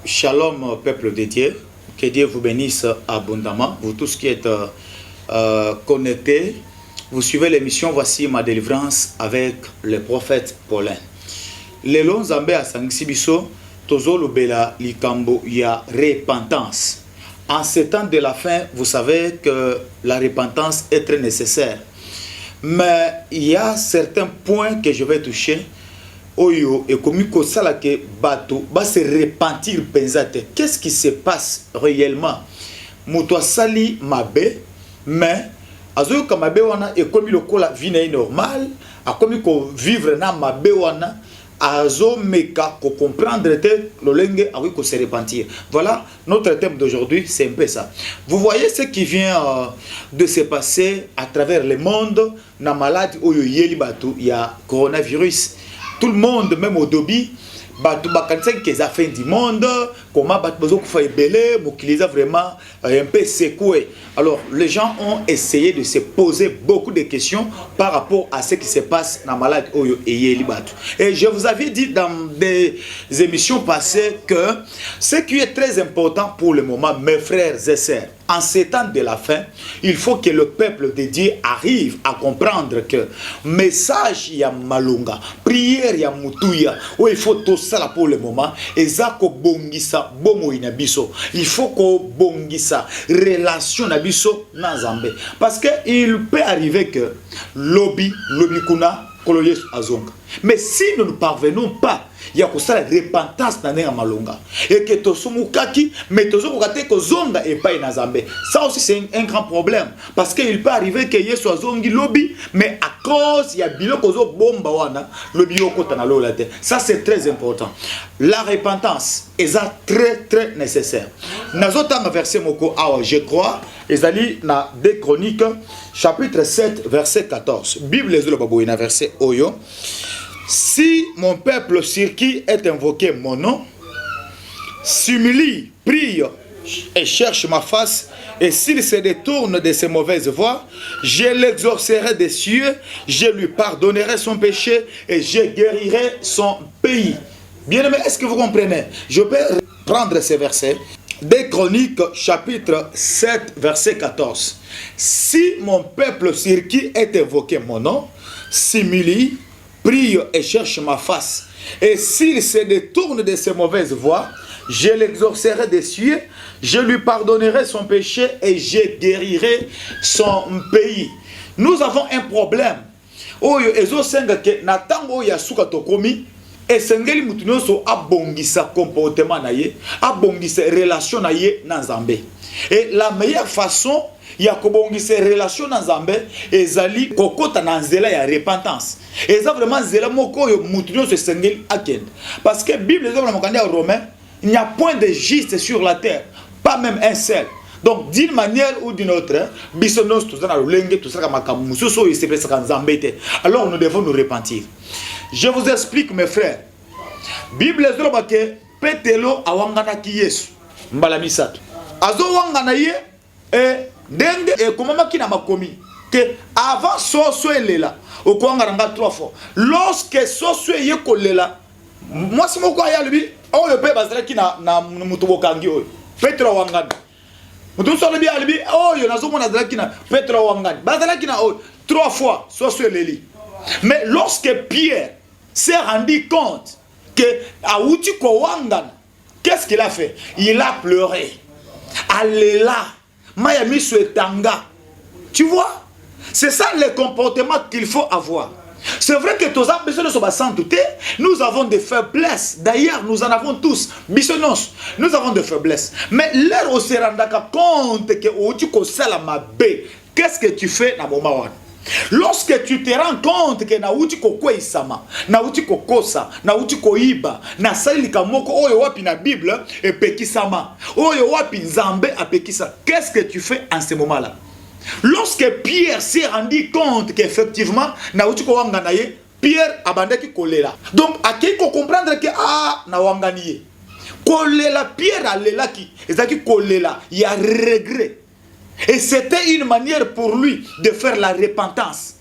Shalom, peuple de Dieu. Que Dieu vous bénisse abondamment. Vous tous qui êtes connectés, vous suivez l'émission Voici ma délivrance avec le prophète Paulin. Les longs zambé à Sanxibiso, Tozo Lubela Likambo, il y a repentance. En ces temps de la fin, vous savez que la repentance est très nécessaire. Mais il y a certains points que je vais toucher. Oyo et comme ça que bateau va se repentir pensate. Qu'est-ce qui se passe réellement? Muto sali mabe, mais azoyo kamabe wana et comme le kola vie normal, a comme ko vivre na mabe wana, azo meka ko comprendre te le langue avec ko se repentir. Voilà notre thème d'aujourd'hui, c'est un peu ça. Vous voyez ce qui vient de se passer à travers le monde, na malade oyo yeli bateau, il y a coronavirus. Tout le monde, même au Dobi, qu'ils ont fait du monde, comment ils fait belé, qu'ils ont vraiment un peu secoué. Alors, les gens ont essayé de se poser beaucoup de questions par rapport à ce qui se passe dans la malade Oyo et Yelibatu. Et je vous avais dit dans des émissions passées que ce qui est très important pour le moment, mes frères et sœurs, en ces temps de la fin, il faut que le peuple de Dieu arrive à comprendre que message ya malunga, prière ya mutuya, où il faut tout ça pour le moment, et ça ko bongisa bomo inabiso. Il faut ko bongisa relation nabiso na Zambé. Parce que il peut arriver que lobby kuna koloyes azonga. Mais si nous ne parvenons pas, il y a que ça la repentance dans les malonga et que tosumukaki mais tozokate ko zonga et pas na Zambé. Ça aussi c'est un grand problème parce qu'il peut arriver que yeso azongi lobby mais à cause il y a biloko zo bomba wana lobby yokota na lolate. Ça c'est très important. La repentance est très nécessaire. Nazotanga verset moko awa je crois ezali na 2 Chroniques chapitre 7 verset 14. Bible ezolo baboina verset oyo. Si mon peuple sur qui est invoqué mon nom s'humilie, prie et cherche ma face, et s'il se détourne de ses mauvaises voies, je l'exaucerai des cieux, je lui pardonnerai son péché et je guérirai son pays. Bien-aimé, est-ce que vous comprenez? Je peux prendre ces versets. 2 Chroniques chapitre 7 verset 14. Si mon peuple sur qui est invoqué mon nom s'humilie, prie et cherche ma face, et s'il se détourne de ses mauvaises voies, je l'exaucerai des cieux, je lui pardonnerai son péché et je guérirai son pays. Nous avons un problème. Oyo ezo senga ke natango ya suka tokomi et sengeli mutunoso abongisa comportement na ye, abongisa relation na ye na Nzambe. Et la meilleure façon ya kobongisa relation na Nzambe ezali kokota na nzela ya repentance. Et ça vraiment nzela moko yo mutuno se sengeli akend. Parce que Bible ezali na mokandi ya Romain, il n'y a point de juste sur la terre, pas même un seul. Donc d'une manière ou d'une autre, bisonos tout ça na lolenge tout ça makambu musoso et c'est presque Nzambe te. Alors nous devons nous repentir. Je vous explique mes frères. Bible ezali ba ke Petelo awangana ki Yesu mbala misato. Azo wangana ye et denge et comment makina makomi que avant soso elela okwangana 3 fois. Lorsque soso yeko lela moi c'est moko ya lui on le peut bazala ki na mutubokangi oyo Petro wangana mutu so le bi alibi oyo nazo mona bazala ki na Petro wangana bazala ki na 3 fois soso eleli. Mais lorsque Pierre s'est rendu compte que Aouti Kowangana, qu'est-ce qu'il a fait? Il a pleuré. Alléla. Mayami Suetanga. Tu vois? C'est ça le comportement qu'il faut avoir. C'est vrai que tous les besoin de se santé, nous avons des faiblesses. D'ailleurs, nous en avons tous. Bissonos, nous avons des faiblesses. Mais l'air au se rendre compte que Aouti Kosalama B, qu'est-ce que tu fais dans le moment? Lorsque tu te rends compte que nauti koko isama, nauti kokosa, nauti koiba, na sali kamoko oyo wapi na Bible et pekisama, oyo wapi Nzambe a pekisa. Qu'est-ce que tu fais en ce moment-là? Lorsque Pierre s'est rendu compte qu'effectivement nauti ko wanganaye, Pierre abandaki kolela. Donc akei ko comprendre que na wanganiye. Kolela Pierre alela ki, ezaki kolela, il y a regret. Et c'était une manière pour lui de faire la repentance.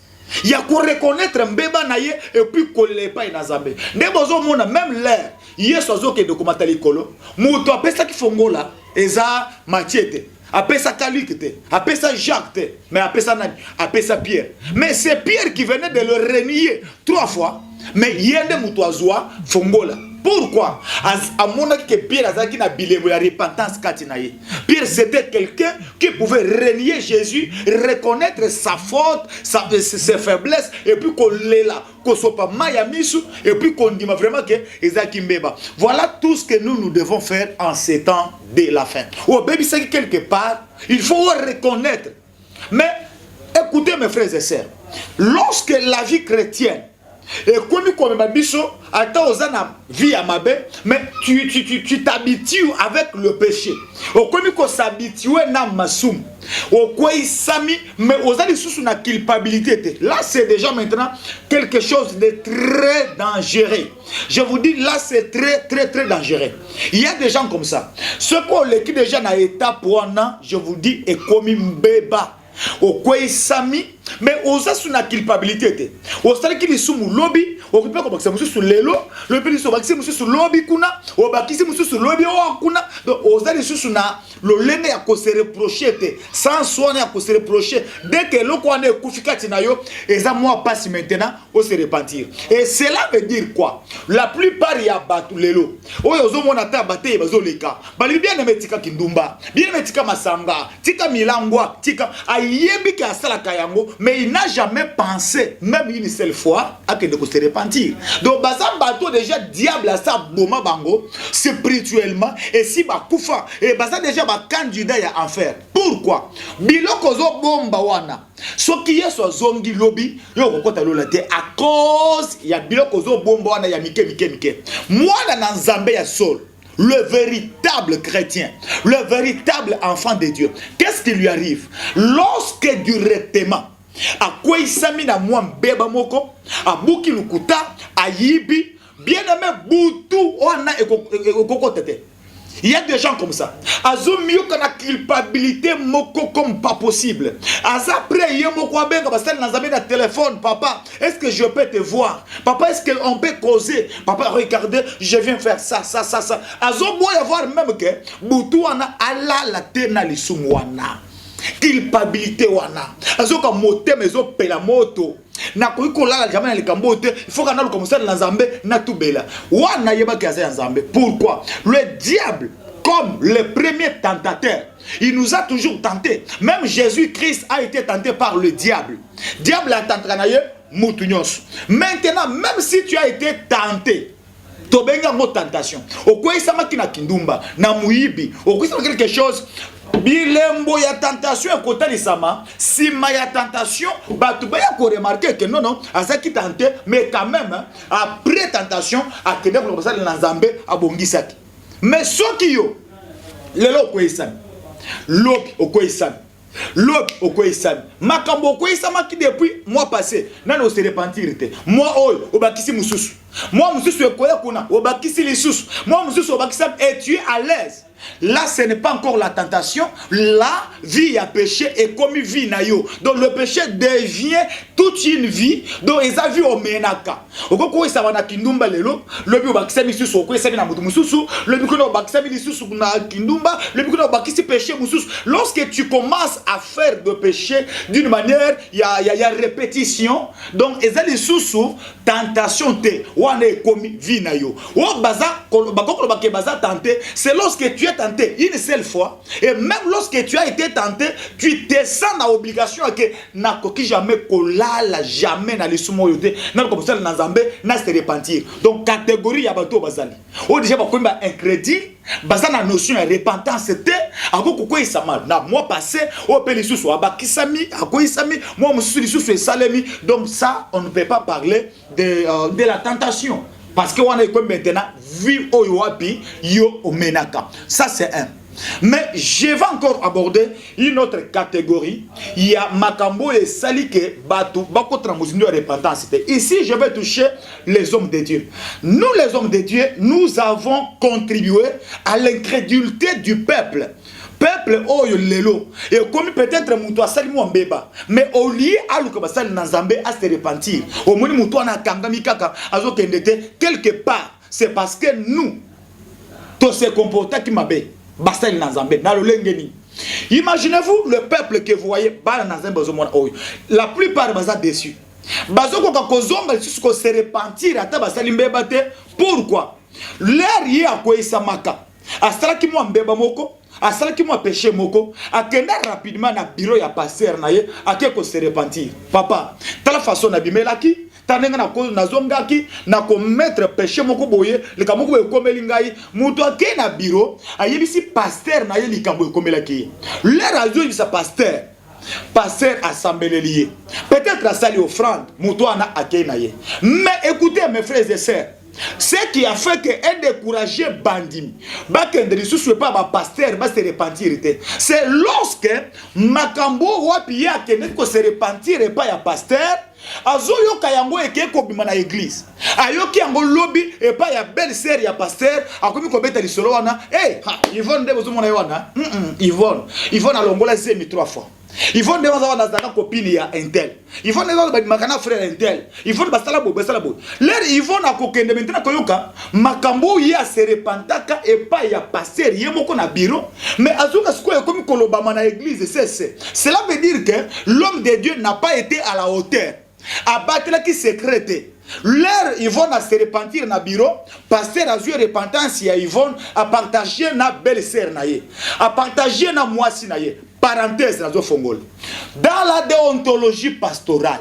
Il y a qu'on reconnaître mbeba naye et puis qu'on l'ait pas inazambe. Nebozo mona même l'air. Hier sozo ke dokumenta likolo. Muto apesa ki fongola eza matiete. Apesa Kalik te, apesa Jacques te, mais apesa nani, apesa Pierre. Mais c'est Pierre qui venait de le renier 3 fois. Mais yende mutoazwa fongola. Pourquoi? À mon avis que Pierre a dit la repentance katinaye. Pierre c'était quelqu'un qui pouvait renier Jésus, reconnaître sa faute, ses faiblesses, et puis qu'on l'ait là, qu'on soit pas mayamisu, et puis qu'on dit vraiment que Ezaki Mbeba. Voilà tout ce que nous devons faire en ces temps de la fin. Oh, baby, c'est quelque part, il faut reconnaître. Mais écoutez mes frères et sœurs, lorsque la vie chrétienne et comme Babiso, attends aux ânes vie à ma baie, mais tu t'habitues avec le péché. Au connu qu'on s'habitue à Massoum. Au quoi il s'ami, mais aux ânes sous une culpabilité. Là, c'est déjà maintenant quelque chose de très dangereux. Je vous dis, là, c'est très dangereux. Il y a des gens comme ça. Ce qu'on l'écrit déjà dans l'état pour un an, je vous dis, est comme un bébé. Au quoi il s'ami, mais aux ânes sous la culpabilité. Au stade qui est sous mon lobby, au peut comme ça, monsieur sur l'élo, le pays sur vaccin, monsieur sur lobby kuna, au bakisi, monsieur sur lobby au kuna, donc aux ânes sous na, le lene à cause se reprocher, sans soigner à cause se reprocher, dès que l'eau qu'on est koufika tinayo, et ça moi passe maintenant, au se repentir. Et cela veut dire quoi? La plupart y a battu l'élo. Oh, ils ont mon atta batté, ils ont les cas. Bali bien aimé tika kindumba, bien aimé tika masanga, tika milangwa, tika ayebi ki asala kayango. Mais il n'a jamais pensé, même une seule fois, à que de se repentir. Donc, bazam bateau déjà diable à ça boma bango spirituellement et si ba kufa et bazam déjà ba candidat à enfer. Pourquoi? Biloko zo bomba wana. Ce qui est sur zongi lobby, yo kokota lolate à cause ya biloko zo bomba wana ya mike. Moi na nzambe ya sol. Le véritable chrétien, le véritable enfant de Dieu. Qu'est-ce qui lui arrive? Lorsque directement à quoi il s'amène na moi mbeba moko, à buki lukuta, à yibi, bien aimé boutou, on a ekokotete. Il y a des gens comme ça. Azo mieux qu'on a culpabilité moko comme pas possible. Aza après yé moko abenga basel nazamé na téléphone, papa, est-ce que je peux te voir? Papa, est-ce qu'on peut causer? Papa, regardez, je viens faire ça. Azo boy avoir même que boutou ana ala la tena lisumu wana. Culpabilité wana azoka moté mezo pela moto na ko la jamais le kambote il faut qu'on comme ça dans Nzambe na tubela wana yeba kaza Nzambe. Pourquoi? Le diable comme le premier tentateur, il nous a toujours tenté. Même Jésus-Christ a été tenté par le diable. Diable a tenté naye mutunyos. Maintenant, même si tu as été tenté, tobenga mo tentation. Okoyi sama kina kindumba na muibi. Okoyi sama quelque chose. Bilembo ya tentation ekota lisama, si ma ya tentation, batu ba ya ko remarquer que non, azaki tenté, mais quand même après tentation, akende ko basala na Nzambe abongisaki. Mais soki yo lelo koisana. Lobi okoisana. Lobi okoisana. Makambo okoisama ki depuis mois passé, nano se repentir te. Moi oyo obakisi mususu. Moi mususu ekoya kuna obakisi lisusu. Moi mususu obakisa et tu es à l'aise. Là, ce n'est pas encore la tentation. La vie à péché est comme une vie nayo. Donc le péché devient toute une vie. Donc ils ont vu au menaka. Oko ça va na kindumba lelo. Le bi obakisa misusu oko ça na mutu mususu. Le bi kono obakisa misusu na kindumba. Le bi kono obakisi péché mususu. Lorsque tu commences à faire de péché d'une manière, il y a répétition. Donc ils ont les sous tentation te. Wane comme vie nayo. O baza bakoko baké baza tenté. C'est lorsque tu es tenté une seule fois, et même lorsque tu as été tenté, tu te sens dans l'obligation que n'a jamais kolala jamais na lisumo yote na comme ça na Nzambe na se repentir. Donc catégorie ya bato bazali o déjà bakomba incrédit baza na notion ya repentance c'était akoko ko isama na mois passé o pe lisusu abakisami akoisami moi mususu lisusu esalemi. Donc ça on ne peut pas parler de la tentation. Parce que on a comme maintenant vu au wapi yo omenaka. Ça c'est un. Mais je vais encore aborder une autre catégorie. Il y a makambo et salike batu bako tramusindo repentance. Ici je vais toucher les hommes de Dieu. Nous les hommes de Dieu, nous avons contribué à l'incrédulité du peuple. peuple oyo lelo et comme peut-être muto asali mo mbeba mais au lieu aluka basali na Nzambe à se repentir au moni muto na kangami kaka azo kendete quelque part c'est parce que nous tous ces comportements qui mabe basali na Nzambe na lolengeni. Imaginez-vous le peuple que vous voyez bana na Nzambe ozomona oyo la plupart baza déçus bazo ko kozonga lisusu ko se repentir ata basali mbeba te. Pourquoi? L'air y a quoi isamaka asala ki mo mbeba moko asala ki mo péché moko akenda rapidement na bureau ya pasteur na ye akeko se repentir. Papa tala façon na bimelaki tanenga na ko nazongaki na ko mettre péché moko boye likamoko boye komeli ngai muto ake na bureau ayebisi pasteur na ye likambo ekomelaki l'air azo yebisa pasteur assemblée lié peut-être à sali offrande muto ana ake na ye. Mais écoutez mes frères et sœurs, ce qui a fait que est découragé bandimi bakende sous pas ba pasteur ba se repentir, c'est lorsque makambo wapi ya kende ko se repentir et pas ya pasteur azo yoka yango eke ko bima na église ayoki yango lobby et pas ya belle sœur ya pasteur akomi ko beta lisolo wana Yvonne de bozo mona wana Yvonne alongola zemi 3 fois. Yvonne de baza wana zaka copine ya Intel. Yvonne de ba makana frère Intel. Yvonne basala bo. L'air Yvonne akokende maintenant koyoka makambo ya se repentaka et pas ya pasteur yemoko na bureau mais azuka siko komi kolobama na église c'est. Cela veut dire que l'homme de Dieu n'a pas été à la hauteur. Abatela qui secrète. L'air Yvonne a se repentir na bureau, pasteur a joué repentance ya Yvonne a partager na belle sœur na ye, a partager na moisi na ye. Parenthèse na zo fongol. Dans la déontologie pastorale,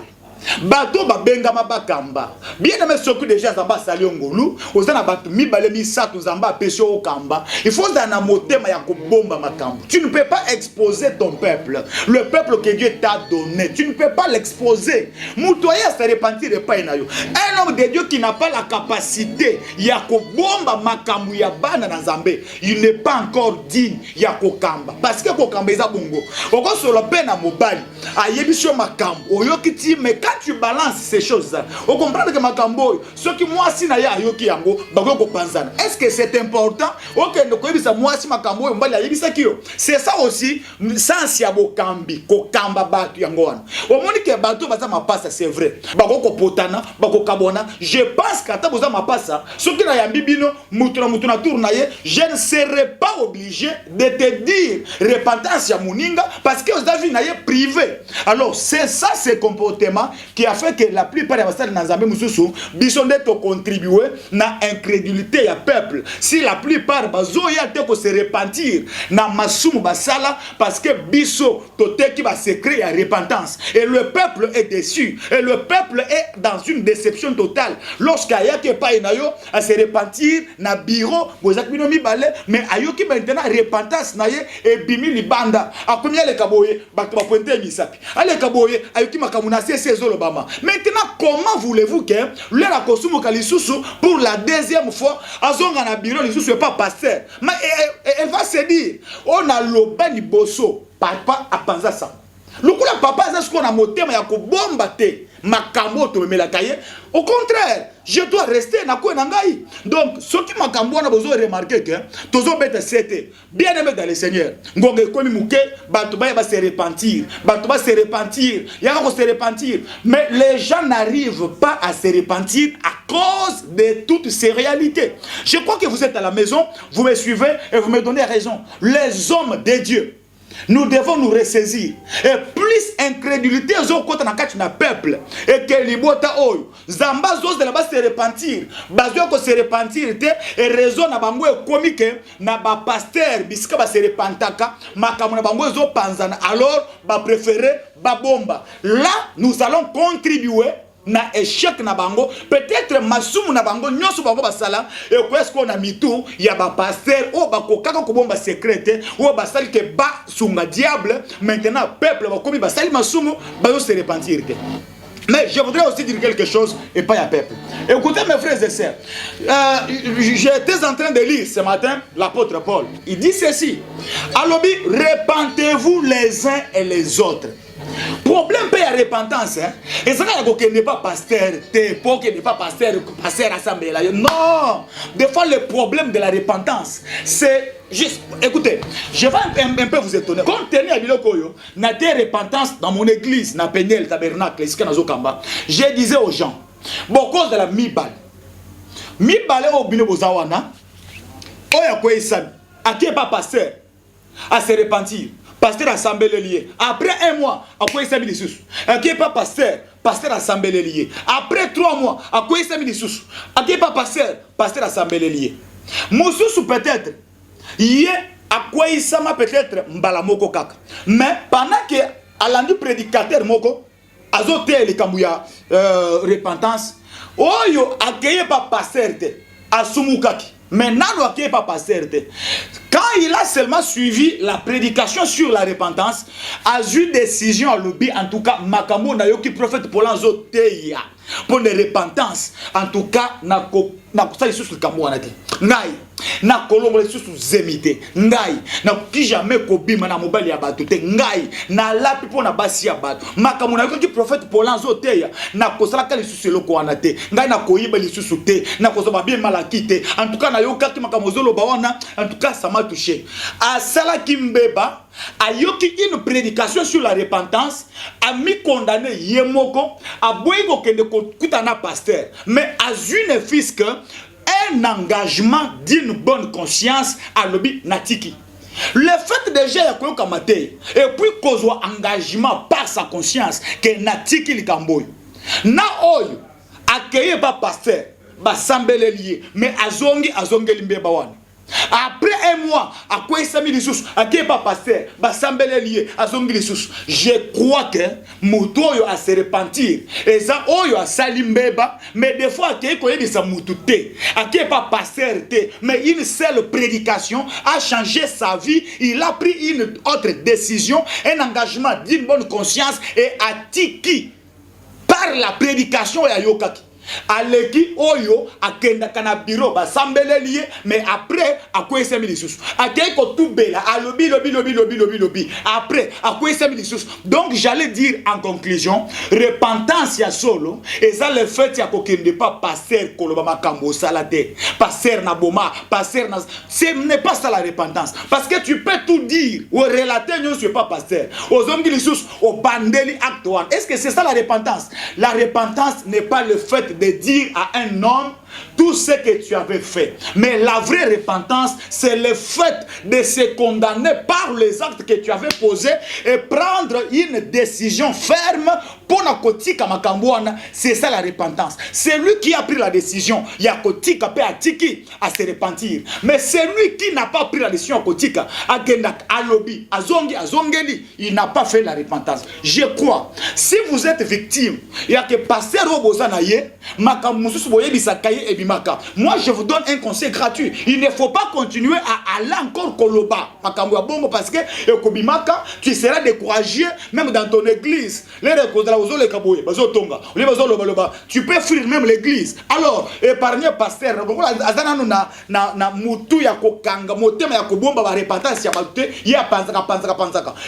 bato babenga mabakamba. Bien aimé soku déjà zamba sali ngolu, ozana bato mibale misatu zamba pesho okamba. Il faut dans motema ya kobomba makambo. Tu ne peux pas exposer ton peuple, le peuple que Dieu t'a donné. Tu ne peux pas l'exposer. Mutoya se repentir et pas inayo. Un homme de Dieu qui n'a pas la capacité ya kobomba makambo ya bana na Nzambe, il n'est pas encore digne ya kokamba. Parce que kokamba eza bongo. Oko solo pena mobali, ayebisho makambo. Oyokiti me quand tu balances ces choses, on comprend que makambo, ce qui moi si na ya yoki yango, bago panzana. Est-ce que c'est important? Ok, donc moi si makambo mbali ayebisa kiyo. C'est ça aussi sens ya bokambi, kokamba batu yango wana. Omoni ke batu baza mapasa, c'est vrai. Bago potana, bago kabona. Je pense qu'ata boza mapasa, ce qui na yambi bino mutuna tournaye, je ne serai pas obligé de te dire repentance ya muninga parce que aux avis na ye privé. Alors c'est ça ce comportement qui a fait que la plupart des pasteurs dans Nzambe mususu bisonde to contribuer na incrédulité ya peuple. Si la plupart bazoya te ko se repentir na masumu basala parce que biso tote qui va se créer à repentance et le peuple est déçu et le peuple est dans une déception totale lorsqu'aya ke pa inayo à se repentir na bureau bozak bino mibale mais ayoki maintenant repentance na ye et bimi libanda akomia le kaboye bato ba pointer misapi ale kaboye ayoki makamuna Obama. Maintenant, comment voulez-vous que l'air kosumu kalisusu pour la deuxième fois azonga na bureau lisusu pas pasteur. Mais elle va se dire on a lobani bosso papa apanza ça. Lokula papa c'est ce qu'on a motema ya ko bomba te makambo to memela kaye. Au contraire, je dois rester na ko nangai. Donc ce qui makambo na bozo remarquer que tozo bete c'était bien aimé dans le Seigneur. Ngonge komi muke bato ba se repentir, bato ba se repentir, ya ko se repentir, mais les gens n'arrivent pas à se repentir à cause de toutes ces réalités. Je crois que vous êtes à la maison, vous me suivez et vous me donnez raison. Les hommes de Dieu, nous devons nous ressaisir. Et plus incrédulité aux côtés de notre peuple et que les bota oyo zamba zos de la base se repentir bazio ko se repentir et raison na bango comique na ba pasteur bisika ba se repentaka makamu na bango zo panzana alors ba préférer ba bomba. Là nous allons contribuer na échec na bango peut-être masumu na bango nyonso bango basala et qu'est-ce qu'on a mis tout ya ba pasteur o ba kokaka ko bomba secrète o ba sali ke ba sunga diable maintenant peuple ba komi ba sali masumu ba yo se repentir. Mais je voudrais aussi dire quelque chose et pas à peuple. Écoutez mes frères et sœurs, j'étais en train de lire ce matin l'apôtre Paul. Il dit ceci: Alobi, répentez-vous les uns et les autres problème peut y avoir repentance, hein. Et ça n'est pas pasteur, n'est pas pasteur assemblée là. Non, des fois le problème de la repentance, c'est juste, écoutez, je vais un peu vous étonner. Compte tenu à Bilokoyo, n'a des repentance dans mon église, n'a peigné le tabernacle, je disais aux gens, beaucoup de la mi-balle au Binobozawana, oya quoi ça, à qui est pas pasteur, à se repentir. Pasteur assemblée lié. Après un mois, à quoi il s'est mis sous? À qui est pas pasteur assemblée lié. Après 3 mois, à quoi il s'est mis sous? À qui est pas pasteur assemblée lié. Moussous peut-être, il y a à quoi il s'est peut-être mbalamoko kaka. Mais pendant que à l'endu prédicateur moko, azoté les kamouya repentance, oyo accueillé pas pasteur à Sumukaki. Maintenant, il n'est pas pasteur. Quand il a seulement suivi la prédication sur la repentance, a eu décision à l'oubli, en tout cas, Makamo na yoki prophète pour l'anzoteya, pour les repentances, en tout cas, na ça sur le Kamouana. Ngai, na kolongo les sous zemité, ngai, na ki jamais kobima na mobile ya bato te, ngai, na lapi pour na basi ya bato. Makamo na yoki prophète pour l'anzoteya, na kosala ka les sous le koanate, ngai na koyiba les sous te, na kosoba bien malakite, en tout cas, na yoka ki makamozolo bawana, en tout cas, ça m'a touché. À Salah Kimbeba, a yoki une prédication sur la repentance, a mis condamné Yemoko, a boygo kende kutana pasteur, mais a une fisc un engagement d'une bonne conscience à l'obi natiki. Le fait déjà ya koyoka mate et puis kozwa engagement par sa conscience que natiki likamboy. Na oyo accueilli par pasteur, ba sambele lié, mais azongi limbe bawana. Après un mois, à quoi il s'est mis les sous, à qui est pas pasteur, bah sambele lié, à zongi les sous. Je crois que Moutoyo a se repentir. Et ça, Oyo a salimbeba, mais des fois, à qui est de sa moutouté, à qui est pas pasteur, mais une seule prédication a changé sa vie. Il a pris une autre décision, un engagement d'une bonne conscience et a tiki par la prédication et à yokaki. Aleki oyo akenda kana bureau ba sambele lié mais après à quoi il s'est mis les sous à ko tubela à lobi après à quoi il s'est mis les sous. Donc j'allais dire en conclusion repentance ya solo et ça le fait ya kokende pas passer koloba makambo salade passer na boma passer na ce n'est pas ça la repentance parce que tu peux tout dire ou relater non c'est pas passer aux hommes qui les sous au bandeli acte 1. Est-ce que c'est ça la repentance? La repentance n'est pas le fait de dire à un homme tout ce que tu avais fait. Mais la vraie repentance, c'est le fait de se condamner par les actes que tu avais posés et prendre une décision ferme pour la kotika makambouana. C'est ça la repentance. C'est lui qui a pris la décision. Il y a kotika pe atiki à se repentir. Mais c'est lui qui n'a pas pris la décision kotika à gendak alobi azongi azongeli. Il n'a pas fait la repentance. Je crois. Si vous êtes victime, il y a que passer au bozanaye makamusu boye bisakaye. Moi, je vous donne un conseil gratuit. Il ne faut pas continuer à aller encore koloba. Parce que tu seras découragé même dans ton église. Tu peux fuir même l'église. Alors, épargnez pasteur.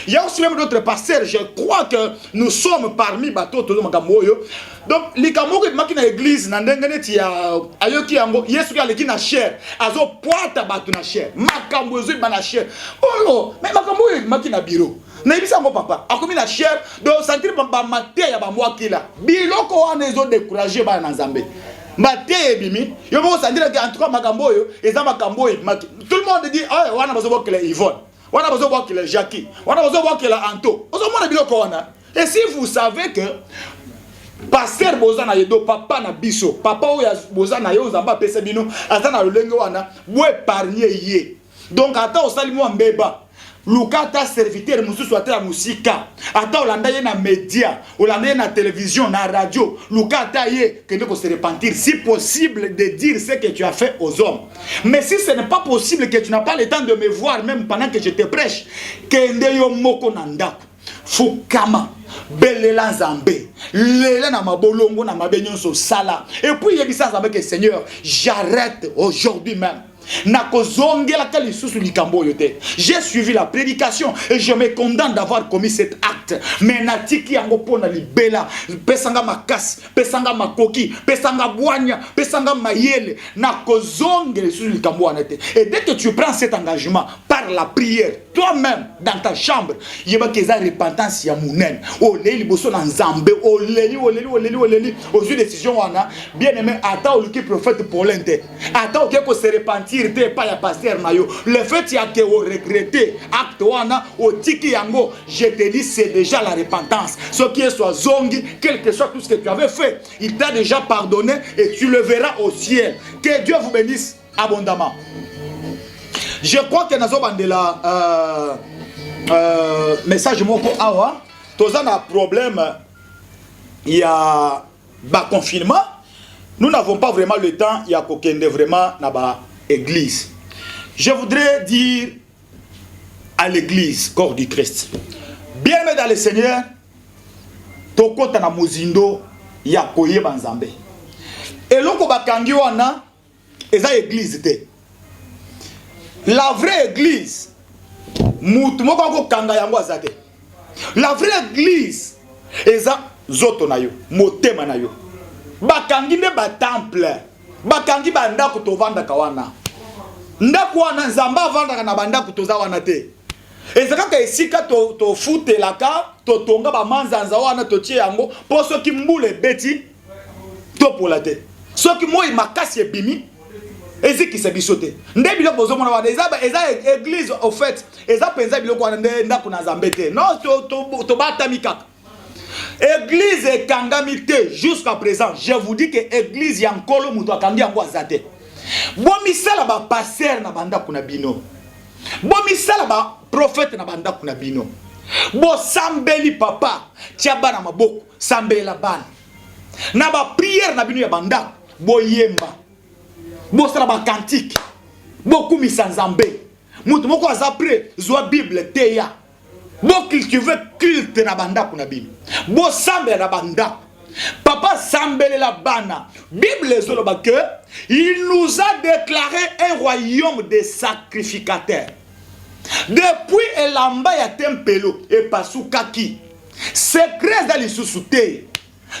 Il y a aussi même d'autres pasteurs. Je crois que nous sommes parmi bateaux. Donc, les camours qui sont l'église, ayoki yango yesu ki aleki na chair azo poata batu na chair makambo ezo na chair oh mais makambo maki na bureau na ibisa ngo papa akomi na chair do sentir ba mate ya ba mwakila biloko wana ezo décourager ba na nzambe mate ebimi yo mo sentir que en tout cas makambo yo eza makambo maki tout le monde dit ah wana bazo bokela Yvonne wana bazo bokela Jackie wana bazo bokela Anto ozo mona biloko wana. Et si vous savez que pasteur bozana yedo papa na biso papa oya bozana yo zamba pese bino azana lolenge wana bo épargner ye. Donc ata osali mo mbeba lukata serviteur mususu ata ya musika ata olanda ye na média olanda ye na télévision na radio lukata ye kende ko se repentir si possible de dire ce que tu as fait aux hommes. Mais si ce n'est pas possible que tu n'as pas le temps de me voir même pendant que je te prêche kende yo moko na ndako fukama belela nzambe lela na mabolongo na mabenyon so sala et puis yebisa nzambe que Seigneur j'arrête aujourd'hui même J'ai suivi la prédication et je me condamne d'avoir commis cet acte. Mais natiki yango pona libela, pesanga makas, pesanga makoki, pesanga boanya, pesanga mayele, nakozonge le sous likambo anete. Et dès que tu prends cet engagement par la prière, toi-même dans ta chambre, il y a des repentance ya mounen. Oh leli boso na nzambe, oh leli, aux yeux décision wana, bien aimé, attends le prophète pour l'inte. Attends que se repentir te pas ya pasteur mayo. Le fait ya que regretter acte wana au tiki yango, je te dis c'est déjà la repentance. Ce qui est soit zongi, quel que soit tout ce que tu avais fait, il t'a déjà pardonné et tu le verras au ciel. Que Dieu vous bénisse abondamment. Je crois que nous avons message moko awa, tous un problème, il y a confinement. Nous n'avons pas vraiment le temps, il y a kokende vraiment dans l'église. Je voudrais dire à l'église, corps du Christ, bien-aimé dans le Seigneur, tokota na mozindo ya koye banzambe. Et loko bakangi wana, eza église te. La vraie église, mutu moko ko kanga yango azate. La vraie église, eza zoto na yo, motema na yo. Bakangi ne ba temple, bakangi ba ndako tovanda kawana. Ndako wana nzamba vanda na banda kutoza wana te. Ezaka ka esika to fute laka, to tonga ba manzanza wana to tie yango, po soki mbule beti to polate. Soki moi makasi ebimi, eziki se bisote. Nde biloko bozo mona wana eza église au fait, eza penza biloko wana ndako na zambete. Non to bata mikaka. Église et kangamite jusqu'à présent, je vous dis que église yankolo muto akangi yango azate. Bo misala ba pasteur na banda kuna bino. Bo misala ba prophète na banda kuna bino. Bo sambeli papa tiaba na maboko, sambela bana. Na ba prière na bino ya banda, bo yemba. Bo sala ba cantique. Bo kumisa nzambe. Muto moko azapre zwa Bible teya. Bo cultive culte na banda kuna bino. Bo sambe na banda. Papa sambele la bana. Bible zoloba que il nous a déclaré un royaume de sacrificateurs. Depuis elamba ya tempelo et pasukaki. Secret dans les sous-soutés.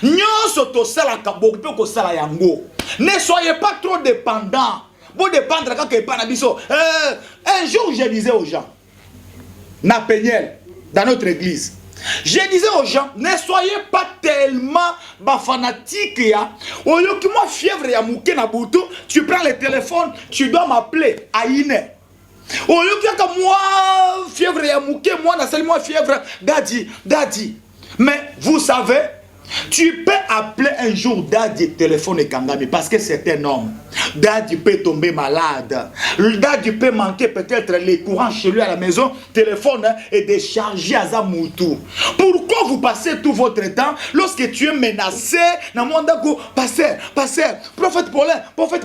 Nyonso to sala kaboko ko sala yango. Ne soyez pas trop dépendants. Bon dépendre quand que pas biso. Un jour je disais aux gens na Peniel dans notre église. Je disais aux gens, ne soyez pas tellement fanatiques. Au lieu que moi, fièvre ya mouké na boutou, tu prends le téléphone, tu dois m'appeler à Ine. Au lieu que moi, fièvre ya mouké, moi, na seulement fièvre, Daddy. Mais vous savez, tu peux appeler un jour Daddy téléphone et Kangami parce que c'est un homme. Daddy peut tomber malade. Daddy peut manquer peut-être les courants chez lui à la maison. Téléphone est déchargé à Zamoutou. Pourquoi vous passez tout votre temps lorsque tu es menacé dans mon monde pasteur, prophète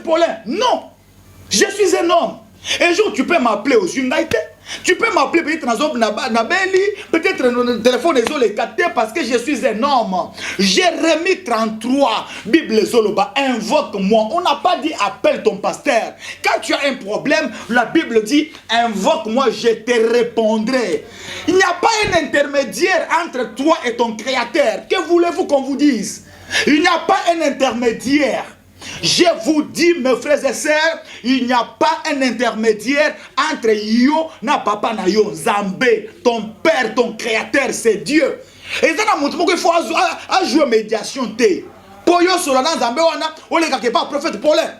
Paulin. Non, je suis un homme. Un jour tu peux m'appeler aux United. Tu peux m'appeler peut-être na Beli, peut-être le téléphone est les capté parce que je suis un homme. Jérémie 33, Bible Zoloba, invoque-moi. On n'a pas dit appelle ton pasteur. Quand tu as un problème, la Bible dit invoque-moi, je te répondrai. Il n'y a pas un intermédiaire entre toi et ton créateur. Que voulez-vous qu'on vous dise? Il n'y a pas un intermédiaire. Je vous dis, mes frères et sœurs, il n'y a pas un intermédiaire entre yo na papa na yo Zambé, ton père, ton créateur, c'est Dieu. Et ça n'a montré qu'il faut jouer médiation te. Pour yo sur la Zambé wana, on les quelque pas prophète Paulin.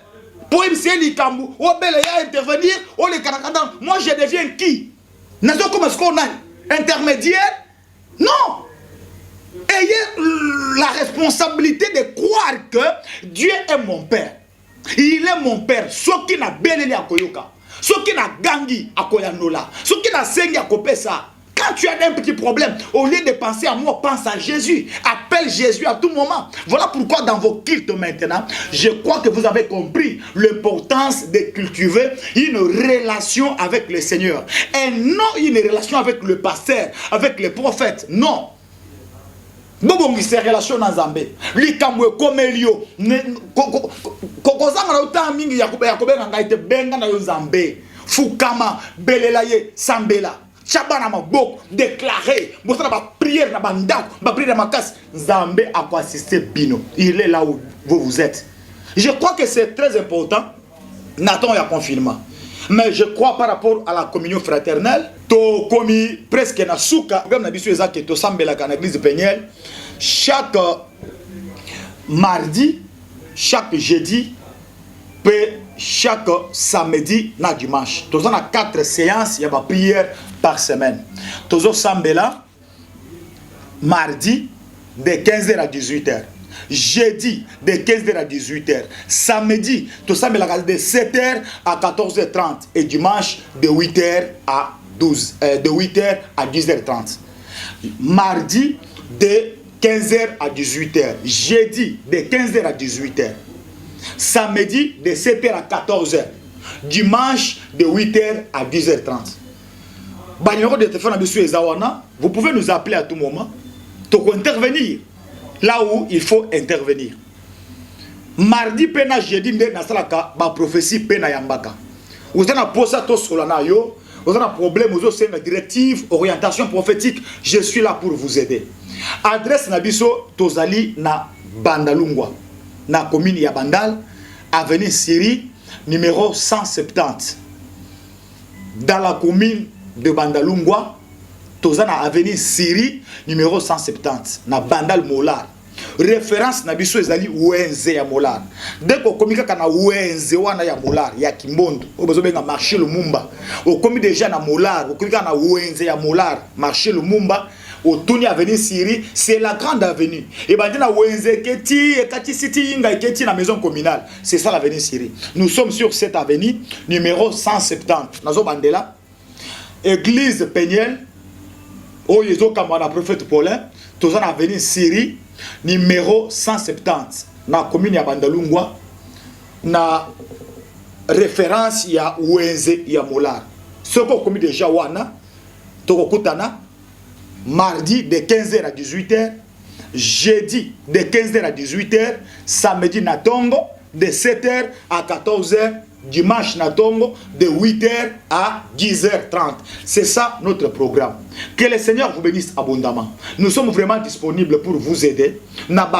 Pour MC Likambu, on belle intervenir, on les canacadans. Moi je deviens qui? N'est-ce pas comme est-ce qu'on a intermédiaire? Non. Ayez la responsabilité de croire que Dieu est mon père. Il est mon père. Ce qui n'a béni à Koyoka. Ce qui n'a gangi à Koyanola. Ce qui n'a sengi à Kopesa. Quand tu as un petit problème, au lieu de penser à moi, pense à Jésus. Appelle Jésus à tout moment. Voilà pourquoi dans vos cultes maintenant, je crois que vous avez compris l'importance de cultiver une relation avec le Seigneur. Et non une relation avec le pasteur, avec le prophète. Non. bobongisa relation na Nzambe likamwe komelio kokozanga na uta mingi ya kobenga ngai te benga na yo Nzambe fukama belela ye sambela chabana maboko déclarer mosala ba prière na bandako ba prière na makasi Nzambe a quoi assister bino. Il est là où vous êtes. Je crois que c'est très important. Nathan y a confinement. Mais je crois par rapport à la communion fraternelle, to komi presque na souka, comme na biso ezaki to sambela kana église Peniel, chaque mardi, chaque jeudi, chaque samedi na dimanche. Tous on a 4 séances, il y a une prière par semaine. Tous on sambela mardi de 15h à 18h. Jeudi de 15h à 18h. Samedi, tout ça, de 7h à 14h30. Et dimanche, de 8h à 8h à 10h30. Mardi, de 15h à 18h. Jeudi, de 15h à 18h. Samedi, de 7h à 14h. Dimanche, de 8h à 10h30. Vous pouvez nous appeler à tout moment pour intervenir. Là où il faut intervenir. Mardi pena jeudi nde nasalaka ba prophétie pena yambaka. Vous avez posé to solana yo, vous avez un problème, vous avez une directive, orientation prophétique, je suis là pour vous aider. Adresse na biso tozali na Bandalungwa, na commune ya Bandal, avenue Syrie numéro 170. Dans la commune de Bandalungwa, Tozana avenue Syrie numéro 170 na Bandal Molar. Référence na biso ezali Wenze ya Molar. Dès qu'on komika kana Wenze wana ya Molar ya Kimbondo, obezo benga marché Lumumba. O komi déjà na Molar, o komika na Wenze ya Molar, marché Lumumba. Au Tuni avenue Syrie, c'est la grande avenue. Et ben na Wenze Keti et Kati City Inga Keti na maison communale. C'est ça l'avenue Syrie. Nous sommes sur cette avenue numéro 170. Nazo Bandela. Église Peniel. Oyezo Kamana prophète Paulin, tous en avenue Syrie, numéro 170, na commune ya Bandalungwa, na référence ya Wenze ya Molar. Ce qu'on commis déjà wana, toko kutana, mardi de 15h à 18h, jeudi de 15h à 18h, samedi na Tongo, de 7h à 14h, dimanche na Tongo, de 8h à 10h30. C'est ça notre programme. Que le Seigneur vous bénisse abondamment. Nous sommes vraiment disponibles pour vous aider. Là où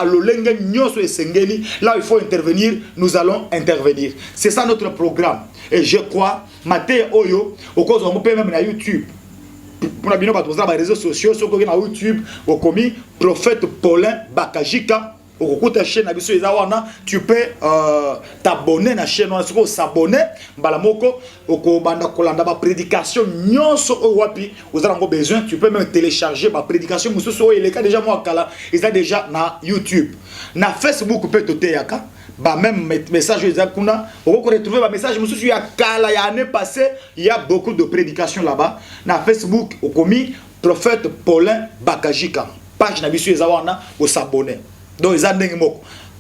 il faut intervenir, nous allons intervenir. C'est ça notre programme. Et je crois, Maté Oyo, au cause on peut même na YouTube. Pour les réseaux sociaux, sur YouTube, au commis prophète Paulin Bakajika. Tu peux t'abonner à la chaîne, s'abonner à prédication. Vous avez besoin, tu peux même télécharger ma prédication. Il est déjà déjà na YouTube. Na Facebook peut te même message on peut retrouver ma message l'année passée, il y a beaucoup de prédications là-bas. Na Facebook au commis prophète Paulin Bakajika. Page na bisu ezawana au s'abonner. Donc,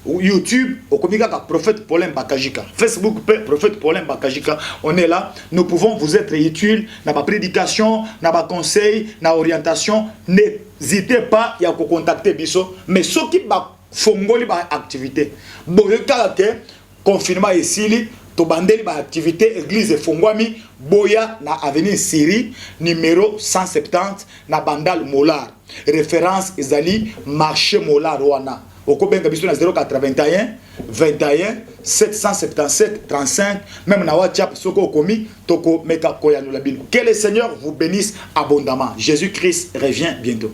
YouTube, au communiqué prophète Paulin Bakajika. Facebook, prophète Paulin Bakajika. On est là. Nous pouvons vous être utiles dans ma prédication, dans ma conseil, dans ma orientation. N'hésitez pas à contacter Bisso. Mais ce qui va faire activité. Bon, le cas confinement ici, to bandeli ba activité église Fongwami Boya na avenue Syrie numéro 170 na Bandal Molar. Référence ezali marché Molar wana. Okobenga biso na 081 21 777 35 même na WhatsApp soko komi toko meka koya nulabino. Que le Seigneur vous bénisse abondamment. Jésus-Christ revient bientôt.